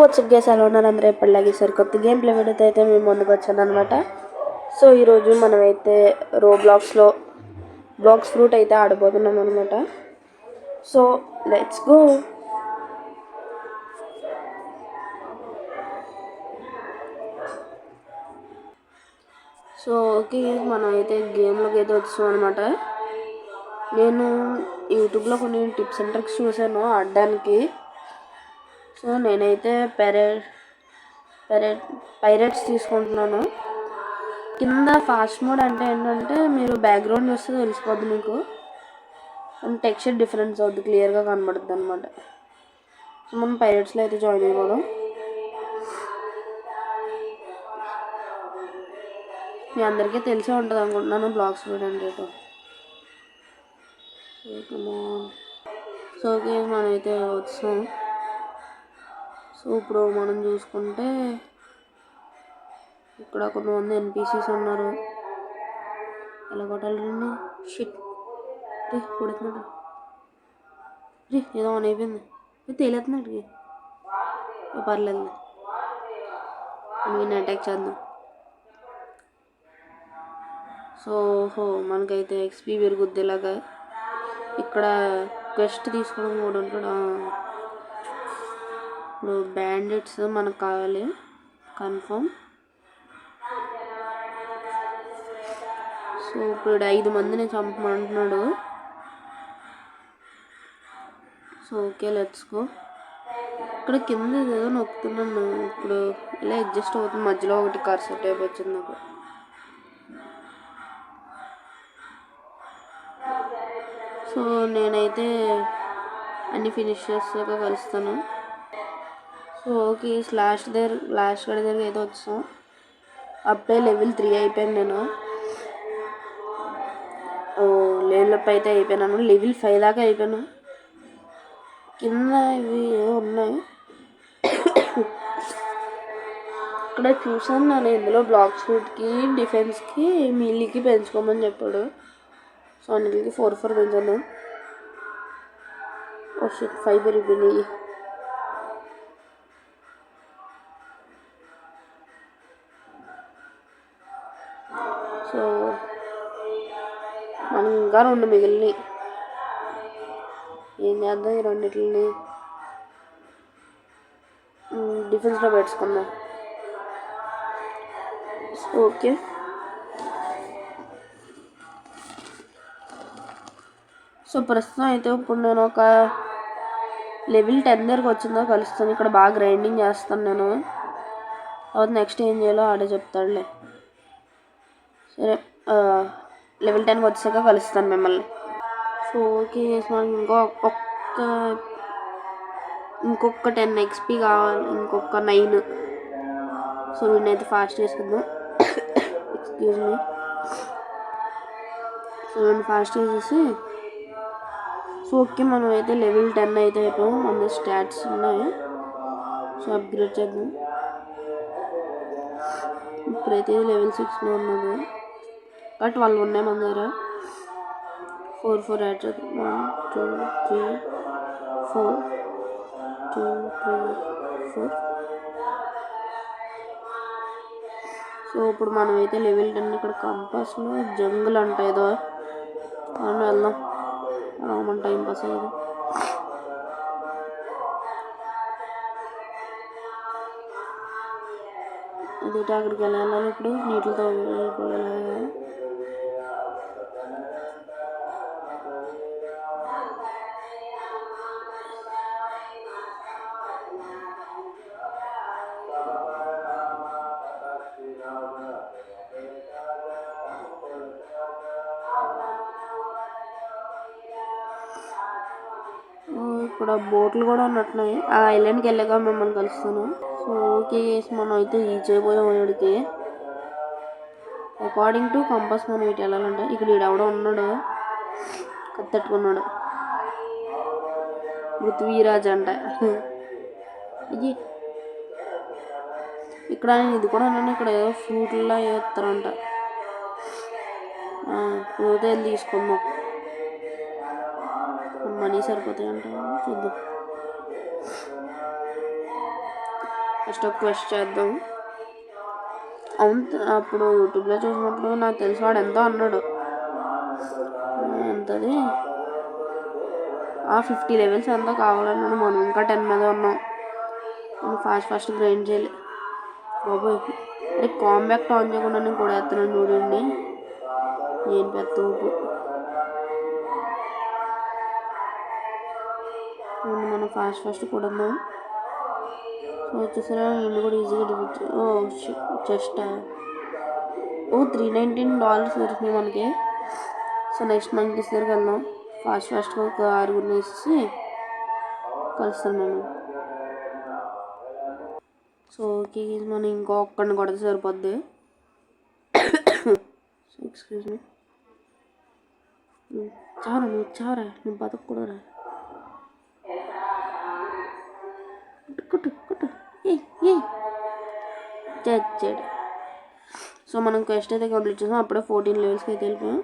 WhatsApp gas ఎలా ఉన్నారు అందరూ ఎప్పటిలాగే సరికొత్త గేమ్ ప్లే వీడియోతో అయితే మేము ముందుకు వచ్చాను అనమాట. సో ఈరోజు మనమైతే బ్లాక్స్ ఫ్రూట్ అయితే ఆడబోతున్నాం అనమాట. So let's go. So okay, మనం అయితే గేమ్లోకి అయితే వచ్చాం అనమాట. నేను యూట్యూబ్లో కొన్ని టిప్స్ అండ్ ట్రిక్స్ చూసాను ఆడడానికి. సో నేనైతే పైరేట్స్ తీసుకుంటున్నాను. కింద ఫాస్ట్ మోడ్ అంటే ఏంటంటే మీరు బ్యాక్గ్రౌండ్ చూస్తే తెలిసిపోద్ది మీకు, టెక్స్చర్ డిఫరెన్స్ అవుద్ది, క్లియర్గా కనబడుద్ది అనమాట. సో మనం పైరేట్స్లో అయితే జాయిన్ అయిపోదాం. మీ అందరికీ తెలిసే ఉంటుంది అనుకుంటున్నాను బ్లాక్స్ ఫ్రూట్ అంటే. సో ఓకే, మనమైతే వచ్చాం. సో ఇప్పుడు మనం చూసుకుంటే ఇక్కడ కొంతమంది ఎన్పిసిస్ ఉన్నారు. ఎలా కొట్టాలండి? షిట్ కొడుతున్నాడు రీ, ఏదో ఆన్ అయిపోయింది, తేలేస్తున్నాడికి. పర్లేదు, నేను అటాక్ చేద్దాం. సో మనకైతే ఎక్స్పీ పెరుగుద్ది. ఇలాగా ఇక్కడ క్వెస్ట్ తీసుకోవడం కూడా ఉంటాడు. ఇప్పుడు బ్యాండెట్స్ మనకు కావాలి కన్ఫర్మ్. సో ఇప్పుడు 5 మందిని చంపమంటున్నాడు. So okay let's go. ఇక్కడ కింద ఏదో నొక్కుతున్నాను. ఇప్పుడు ఇలా అడ్జస్ట్ అవుతుంది. మధ్యలో ఒకటి కర్సర్ టైప్ వచ్చింది నాకు. సో నేనైతే అన్ని ఫినిష్ చేసాక కలుస్తాను. సో ఓకే, లాస్ట్ గడి దగ్గర అయితే వచ్చాం. అప్పుడే లెవెల్ 3 అయిపోయాను నేను. లెవెల్ అప్ అయితే అయిపోయినాను. లెవెల్ 5 దాకా అయిపోయాను. కింద ఇవి ఏవో ఉన్నాయి. ఇక్కడ చూసాను నేను, ఇందులో బ్లాక్ షూట్కి, డిఫెన్స్కి, మీలీకి పెంచుకోమని చెప్పాడు. సో అన్నిటికి 4 పెంచాను. ఓ షిట్, 5 పెరిగిపోయినాయి. సో మనం ఇంకా 2 మిగిలినాయి. ఏం చేద్దాం ఈ రెండిటిని డిఫెన్స్లో పెట్టుకుందాం. ఓకే, సో ప్రస్తుతం అయితే ఇప్పుడు నేను ఒక లెవెల్ 10 దగ్గరకు వచ్చిందో కలుస్తాను. ఇక్కడ బాగా గ్రైండింగ్ చేస్తాను నేను. తర్వాత నెక్స్ట్ ఏం చేయాలో ఆడే చెప్తాడులే. సరే, లెవెల్ 10కి వచ్చాక కలుస్తాను మిమ్మల్ని. సో ఓకే, ఇంకొక 10 ఎక్స్పీ కావాలి, ఇంకొక 9. సో వీడినైతే ఫాస్ట్ చేసుకుందాం. Excuse me. సో నేను ఫాస్ట్ చేసేసి, సో ఓకే మనం అయితే లెవెల్ 10 అయితే అయిపోయాం. మన స్టాట్స్ ఉన్నాయి. సో అప్గ్రేడ్ చేద్దాం. ఇప్పుడైతే లెవెల్ 6లో ఉన్నది. 12 ఉన్నాయి మన దగ్గర. 4 యాడ్ చేద్దాం. 1 2 3 4 2 3 4. సో ఇప్పుడు మనమైతే లెవెల్ 10 ఇక్కడ కంపాస్లో జంగుల్ అంట ఏదో. అవును, వెళ్దాం. మన టైం పాస్ అయ్యేది. అది అక్కడికి వెళ్ళాలి. ఇప్పుడు నీటితో వెళ్ళిపోయాలి. ఇక్కడ బోట్లు కూడా ఉన్నట్టున్నాయి. ఆ ఐలాండ్కి వెళ్ళాక మిమ్మల్ని కలుస్తాను. సో ఓకే, మనం అయితే రీచ్ అయిపోయాం. వాడికి అకార్డింగ్ టు కంపాస్ మనం ఇటు వెళ్ళాలంటే ఇక్కడ ఈడెవడో ఉన్నాడు, కత్తెట్టుకున్నాడు. పృథ్వీరాజ్ అంట ఇది. ఇక్కడ ఇది కూడా ఉన్నాను. ఇక్కడ ఏదో ఫ్రూట్లా వేస్తారంట. పోతే తీసుకుందాం. మనీ సరిపోతాయంట, చూద్దాం. ఫస్ట్ ఒక క్వెస్ట్ చేద్దాం. అవును, అప్పుడు యూట్యూబ్లో చూసినప్పుడు నాకు తెలిసి వాడు ఎంతో అన్నాడు. ఎంతది 50 లెవెల్స్ ఎంతో కావాలన్నాడు. మనం ఇంకా 10 మీద ఉన్నాం. మనం ఫాస్ట్ గ్రైండ్ చేయాలి బాబోయ్. అరే కాంబాక్ట్ ఆన్ చేయకుండా నేను కూడా వేస్తున్నాను చూడండి. నేను పెద్ద ఊపు. మనం ఫాస్ట్ కొడదాం. సో వచ్చేసరి ఇల్లు కూడా ఈజీగా డిఫిట్. జస్ట్ $319 దొరికినాయి మనకి. సో నెక్స్ట్ మనకి దగ్గరికి వెళ్దాం. ఫాస్ట్గా ఒక 6 వేసి కలుస్తాను నేను. సో ఓకే మనం ఇంకో ఒక్కడిని కొడితే సరిపోద్ది. So excuse me. చావరా నువ్వు బతకూడదురా. కుట్టు చచ్చాడు. సో మనం క్వెస్ట్ అయితే కంప్లీట్ చేసాం. అప్పుడే 14 లెవెల్స్కి అయితే వెళ్ళిపోయాం.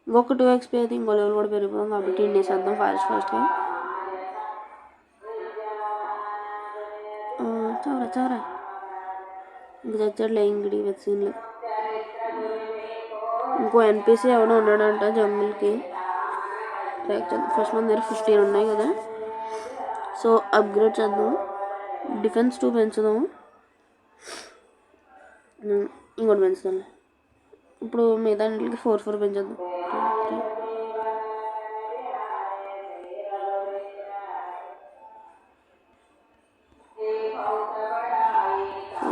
ఇంకొక 2 XP అయితే ఇంకో లెవెల్ కూడా పెరిగిపోయాం. కాబట్టి ఇండేసేద్దాం ఫాస్ట్గా. చావరా ఇంక చచ్చాడులే. ఇంకడి వెచ్చీన్లు. ఇంకో NPC ఎవడో ఉన్నాడంట జంగిల్కి. ట్రాక్ చేద్దాం. ఫస్ట్ మన దగ్గర 15 ఉన్నాయి కదా. సో అప్గ్రేడ్ చేద్దాం. డిఫెన్స్ 2 పెంచుదాం. ఇంకోటి పెంచుదాం. ఇప్పుడు మిగతా 4 పెంచేద్దాం.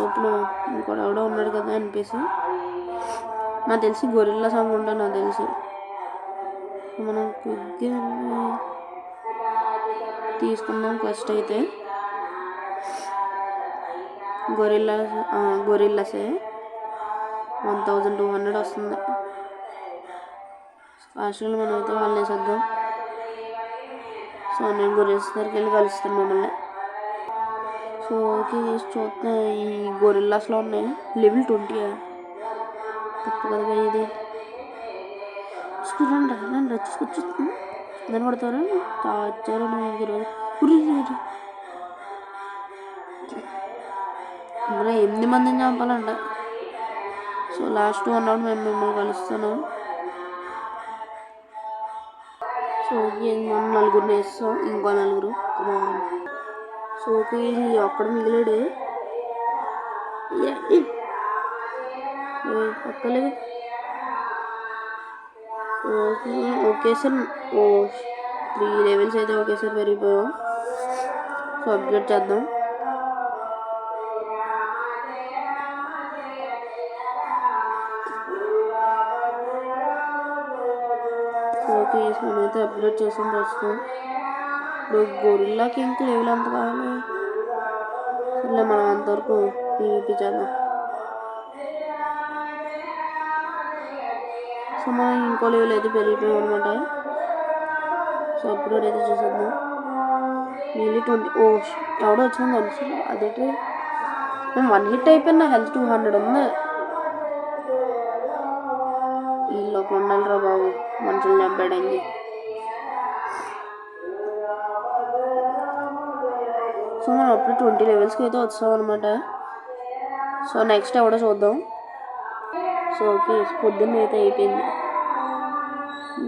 ఇప్పుడు ఇంకోటి ఎవడో ఉన్నాడు కదా NPC. నాకు తెలిసి గొరిల్లా సాంగ్ ఉంటా నాకు తెలిసి. మనం క్విక్గా తీసుకుందాం. ఫస్ట్ అయితే గొరిల్లాసే 1200 వస్తుంది. ఫాస్ట్గా మనం అయితే వాళ్ళని వేసేద్దాం. సో నేను గొరిల్స్ దగ్గరికి వెళ్ళి కలుస్తాను మిమ్మల్ని. సో ఓకే చూస్తున్నా ఈ గొరిల్లాస్లో ఉన్నాయి. లెవెల్ 20 తప్పు కదా ఇది. రండి వచ్చి దాన్ని కొడతారు. చాచారు ఈరోజు అందులో 8 మందిని చంపాలంట. సో లాస్ట్ 1 అవర్ మేము మిమ్మల్ని కలుస్తాను. సో మనం 4 వేస్తాం. ఇంకో 4. సో ఓకే ఒక్కడ మిగిలాడు. ఒక్కలేదు. ఒకేసారి 3 లెవెల్స్ అయితే ఒకేసారి పెరిగిపోయాం. సో అప్గ్రేడ్ చేద్దాం. సో ఓకే మనమైతే అప్గ్రేడ్ చేసాం ప్రస్తుతం. ఇప్పుడు గొరిల్లాకి ఇంక లెవెల్ ఎంత కావాలి? సరే మనం అంతవరకు PvP చేద్దాం. సో మనం ఇంకో లెవెల్ అయితే పెరిగిపోయాం అనమాట. సో అప్గ్రేడ్ అయితే చేసేద్దాం. నియర్లీ 20. ఎవడో వచ్చింది తెలుసు. అదేంటి నేను 1 హిట్ అయిపోయిన. హెల్త్ 200 ఉంది. వీళ్ళొక ఉండాలిరా బాబు మనుషులు చంపేయడానికి. సో మనం అప్పుడు 20 లెవెల్స్కి అయితే వచ్చాం అనమాట. సో నెక్స్ట్ ఎవడో చూద్దాం. సో ఓకే పొద్దున్న అయితే అయిపోయింది.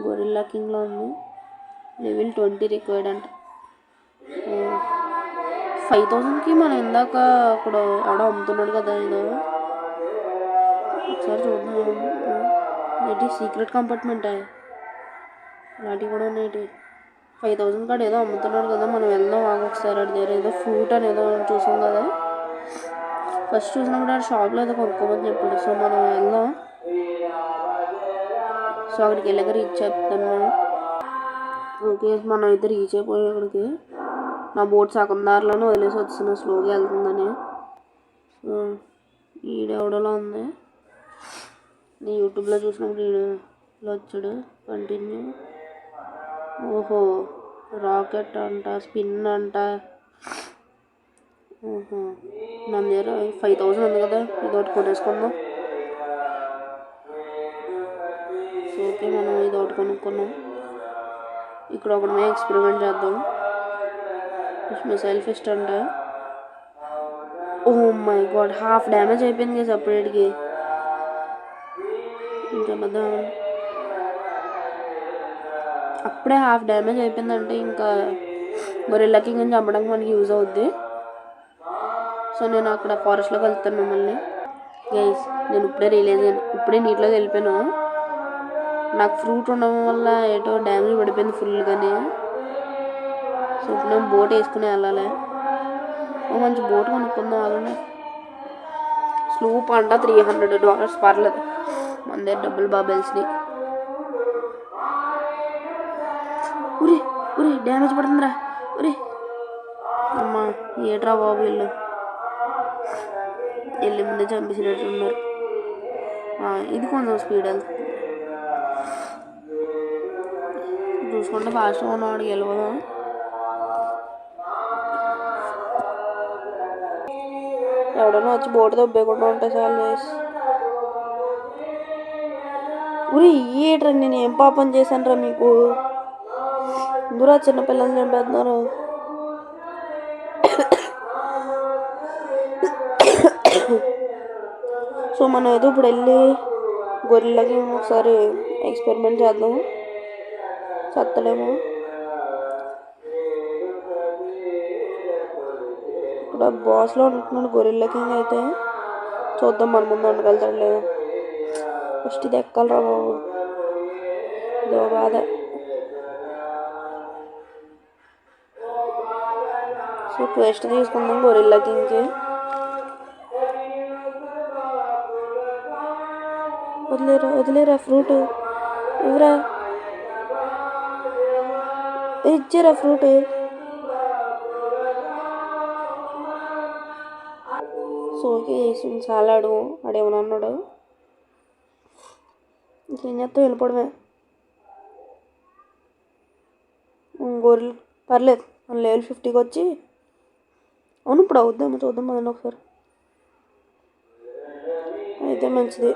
గొరిల్లా కింగ్లో ఉంది. లెవెల్ 20 రిక్వైర్డ్ అంట. 5000కి మనం ఇందాక అక్కడ ఎవడో అమ్ముతున్నాడు కదా. ఏదో ఒకసారి చూద్దాం. ఏంటి సీక్రెట్ కంపార్ట్మెంట్ ఇలాంటివి కూడా ఉన్నాయి. 5000 కాడ ఏదో అమ్ముతున్నాడు కదా. మనం వెళ్దాం ఒకసారి. అది దగ్గర ఏదో ఫ్రూట్ అని ఏదో చూసాం కదా. ఫస్ట్ చూసినప్పుడు ఆ షాప్లో ఏదో కొనుక్కోమని చెప్పాడు. సో మనం వెళ్దాం. సో అక్కడికి వెళ్ళాక రీచ్ చెప్తాను మనం. ఓకే మనం అయితే రీచ్ అయిపోయాం అక్కడికి. నా బోట్ సగం దారిలోనే వదిలేసి వస్తున్నా స్లోగా వెళ్తుందని. సో ఈడెవడోలో ఉంది. నేను యూట్యూబ్లో చూసినప్పుడు ఈడలో వచ్చాడు. కంటిన్యూ. ఓహో రాకెట్ అంట, స్పిన్ అంట. నా దగ్గర 5000 ఉంది కదా. ఇదొకటి కొనేసుకుందాం. సో ఓకే మనం ఇదొకటి కొనుక్కున్నాం. ఇక్కడ ఒకటి మేము ఎక్స్పెరిమెంట్ చేద్దాం. మిసైల్ ఫిస్ట్ అంట. Oh my god, half damage అయిపోయింది కదా సపరేట్కి. ఇంకా అప్పుడే హాఫ్ డ్యామేజ్ అయిపోయిందంటే ఇంకా గొరిల్లా కింగ్ అని చంపడానికి మనకి యూజ్ అవుద్ది. సో నేను అక్కడ ఫారెస్ట్లోకి వెళ్తాను మిమ్మల్ని. గైస్ నేను ఇప్పుడే రియలైజ్ అయ్యాను, ఇప్పుడే నీటిలోకి వెళ్ళిపోయాను. నాకు ఫ్రూట్ ఉండడం వల్ల ఏటో డ్యామేజ్ పడిపోయింది ఫుల్గానే. సో ఇప్పుడు నేను బోట్ వేసుకుని వెళ్ళాలి. మంచి బోట్ కొనుక్కుందాం అలానే. స్లూప్ అంట $300 పర్లేదు, మన దగ్గర డబ్బులు బాగా వెలిసినాయి. ఉరి ఉరి డ్యామేజ్ పడుతుందిరా. ఉరి అమ్మా ఏట్రా బాబు, వీళ్ళు వెళ్ళి ముందే చంపేసినట్టు ఉన్నారు. ఇది కొంచెం స్పీడ్ వెళ్తుంది చూసుకుంటే, ఫాస్ట్గా ఉన్నవాడికి వెళ్ళిపోదాం. ఎవడన్నా వచ్చి బోటు దొబ్బేయకుండా ఉంటే చాలు చేసి. ఉరి ఏట్రా, నేను ఏం పాపం చేశాను రా మీకు? ఇందురా చిన్నపిల్లల్ని చంపేస్తున్నారు. సో మనం ఏదో ఇప్పుడు వెళ్ళి గొరిల్లాకి ఒకసారి ఎక్స్పెరిమెంట్ చేద్దాం, చత్తలేము. ఇప్పుడు బాస్లో ఉంటున్నాడు గొరిల్లా కింగ్ అయితే, చూద్దాం మన ముందు ఉండగలుగుతాడు లేదు. ఫస్ట్ ఇది ఎక్కాలరా బాబు, ఇదో బాధ. సో క్వెస్ట్ తీసుకుందాం గొరిల్లా కింగ్కి. వదిలేరా ఫ్రూట్ ఇవరా, ఇచ్చారా ఫ్రూట్. సోకి వేసి చాలాడు ఆడేమన్నా అన్నాడు. ఇంకేం చేస్తావు, వెళ్ళిపోవడమే. గొర్రెలు పర్లేదు, మన లెవెల్ 50కి వచ్చి. అవును ఇప్పుడు అవుద్దాము, చూద్దాం అదండి ఒకసారి. అయితే మంచిది.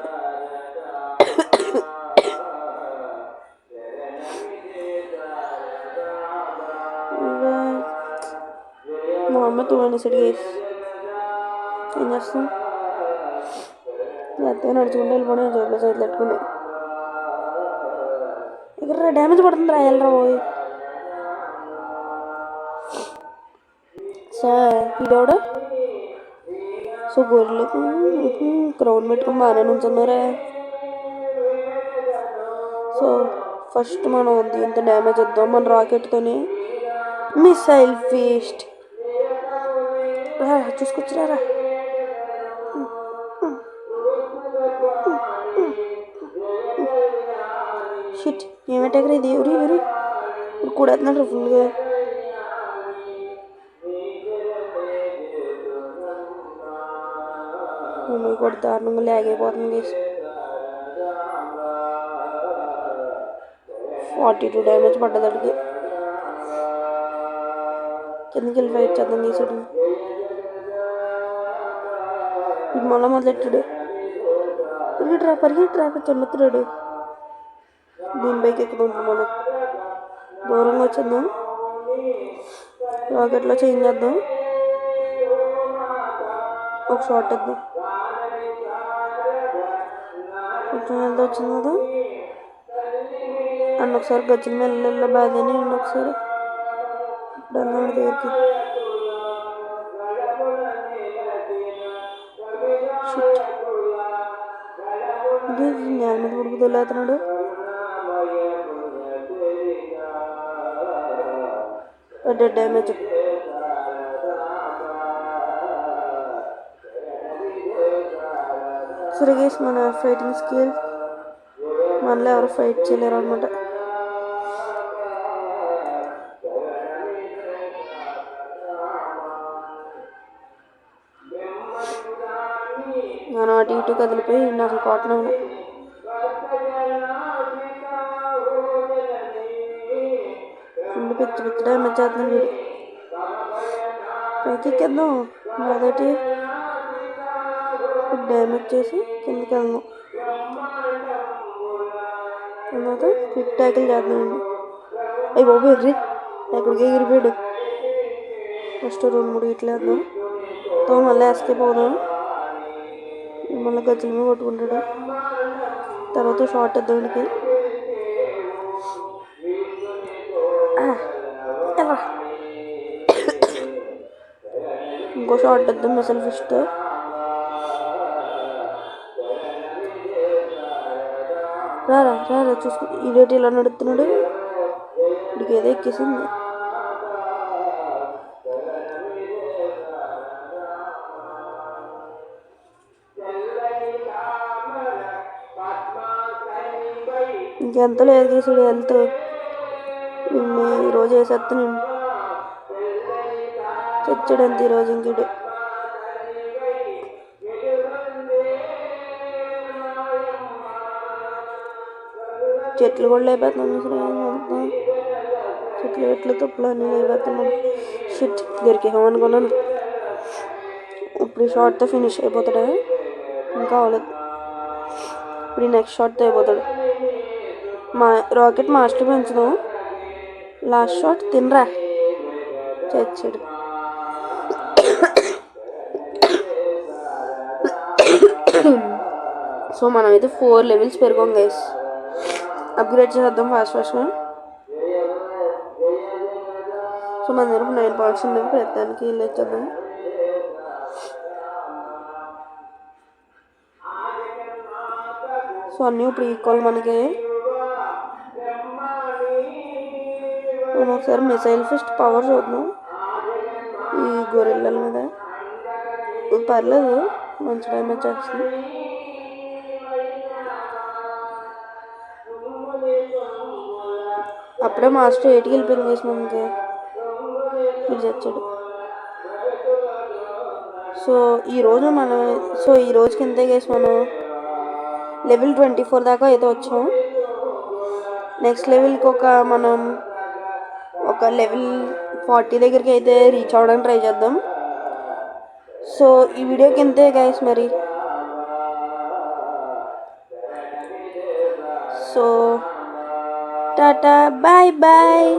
మా అమ్మ తోడనేసరికి ఏం చేస్తాం, ఎత్తగా నడుచుకుంటే వెళ్ళిపోయి జోబులో సైట్లు పెట్టుకుని. ఇక్కడ డ్యామేజ్ పడుతుంది రా, వెళ్ళరా పోయి. సార్ ఇదోడు. సో గొర్రెలకు క్రౌన్ పెట్టుకుని బాగానే నుంచున్నారా. సో ఫస్ట్ మనం దీంతో డ్యామేజ్ వద్దాం, మన రాకెట్తోని. మిసైల్ ఫీస్ట్ చూసుకొచ్చిరారా. షిట్ ఏమిటెక్కడ ఇది, ఎవరు కూడేస్తున్నాడు ఫుల్గా. మమ్మీ కూడా దారుణంగా ల్యాగ్ అయిపోతుంది. 42 డ్యామేజ్ పడ్డది అడిగి. కిందకి వెళ్ళి ఫైట్ చేద్దాం తీసాడు. ఇది మళ్ళీ మొదలెట్టాడు. పరిగెట్టరా చెన్నెత్తురాడు. దీని పైకి ఎక్కుదాం మనం, దూరంగా వచ్చేద్దాం. రాకెట్లో చేంజ్ చేద్దాం, ఒక షాట్ ఇద్దాం. కొంచెం ఎంత వచ్చింది కదా అన్న. ఒకసారి గచ్చిన మెల్ల బాధని అండి ఒకసారి. ఇప్పుడు అన్నాడు దగ్గరికి. నేల మీద ఉడుకు తొలేస్తున్నాడు. డ్యామేజ్. సరే గైస్, మన ఫైటింగ్ స్కిల్ మనలో ఎవరు ఫైట్ చేయలేరు అనమాట. మనం అటు ఇటు కదిలిపోయి నాకు కోటను. ఫుల్ పిచ్చి డ్యామేజ్ చేస్తున్నాడు వీడు. పైకి ఎక్కేద్దాం, అదొకటి డ్యామేజ్ చేసి కిందకి వెళ్దాం. తర్వాత క్విక్ ట్యాకిల్ చేద్దామండి. అయ్యి బాబు ఎగిరి ఎక్కడికి ఎగిరిపోయాడు. ఫస్ట్ 2-3 ఇట్లా వేద్దాం. తో మళ్ళీ ఎస్కేప్ అవుదాం. మళ్ళీ గజ్జల మీద కొట్టుకుంటాడు. తర్వాత షార్ట్ ఇద్దాం వీడికి. ఎలా ఇంకో షార్ట్ ఇద్దాం మిసైల్ ఫిష్తో. రారా రారా చూసుకో. ఇదేంటి ఇలా నడుస్తున్నాడు? వీడికి ఏదో ఎక్కేసింది. ఇంకెంత లేదు కేసుడు హెల్త్. ఈరోజు వేసేస్తా నేను. చచ్చాడంత ఈరోజు ఇంకడు. చెట్లు కూడా లేకపోతున్నాను. చెట్లు ఎట్లు తప్పులు అన్నీ లేకపోతున్నాను. షిట్ దొరికేమో అనుకున్నాను. ఇప్పుడు ఈ షార్ట్తో ఫినిష్ అయిపోతాడా? ఇంకా అవ్వలేదు. ఇప్పుడు ఈ నెక్స్ట్ షార్ట్తో అయిపోతాడు. రాకెట్ మాస్టర్ పెంచుదాం. లాస్ట్ షాట్ తినరా చచ్చాడు. సో మనమైతే 4 లెవెల్స్ పెరిగాం గైస్. అప్గ్రేడ్ చేద్దాం ఫాస్ట్గా. సో మన దగ్గర 9 పాయింట్స్ ఉన్నాయి. ప్రతిదానికి ఇల్లు వచ్చేద్దాం. సో అన్నీ ఇప్పుడు ఈక్వల్ మనకి. మనం ఒకసారి మిసైల్ ఫిస్ట్ పవర్ చూద్దాం ఈ గొరిల్లల మీద. పర్లేదు మంచి డ్యామేజ్ చేస్తుంది. అప్పుడే మాస్టర్ 8కి వెళ్ళిపోయింది వేసి మనకి. ఇది చచ్చాడు. సో ఈ రోజుకి ఇంతే కేసు మనం లెవెల్ 24 దాకా అయితే వచ్చాం. నెక్స్ట్ లెవెల్కి మనం ఒక లెవెల్ 40 దగ్గరికి అయితే రీచ్ అవ్వడానికి ట్రై చేద్దాం. సో ఈ వీడియోకి ఇంతే గైస్ మరి. So tata bye bye.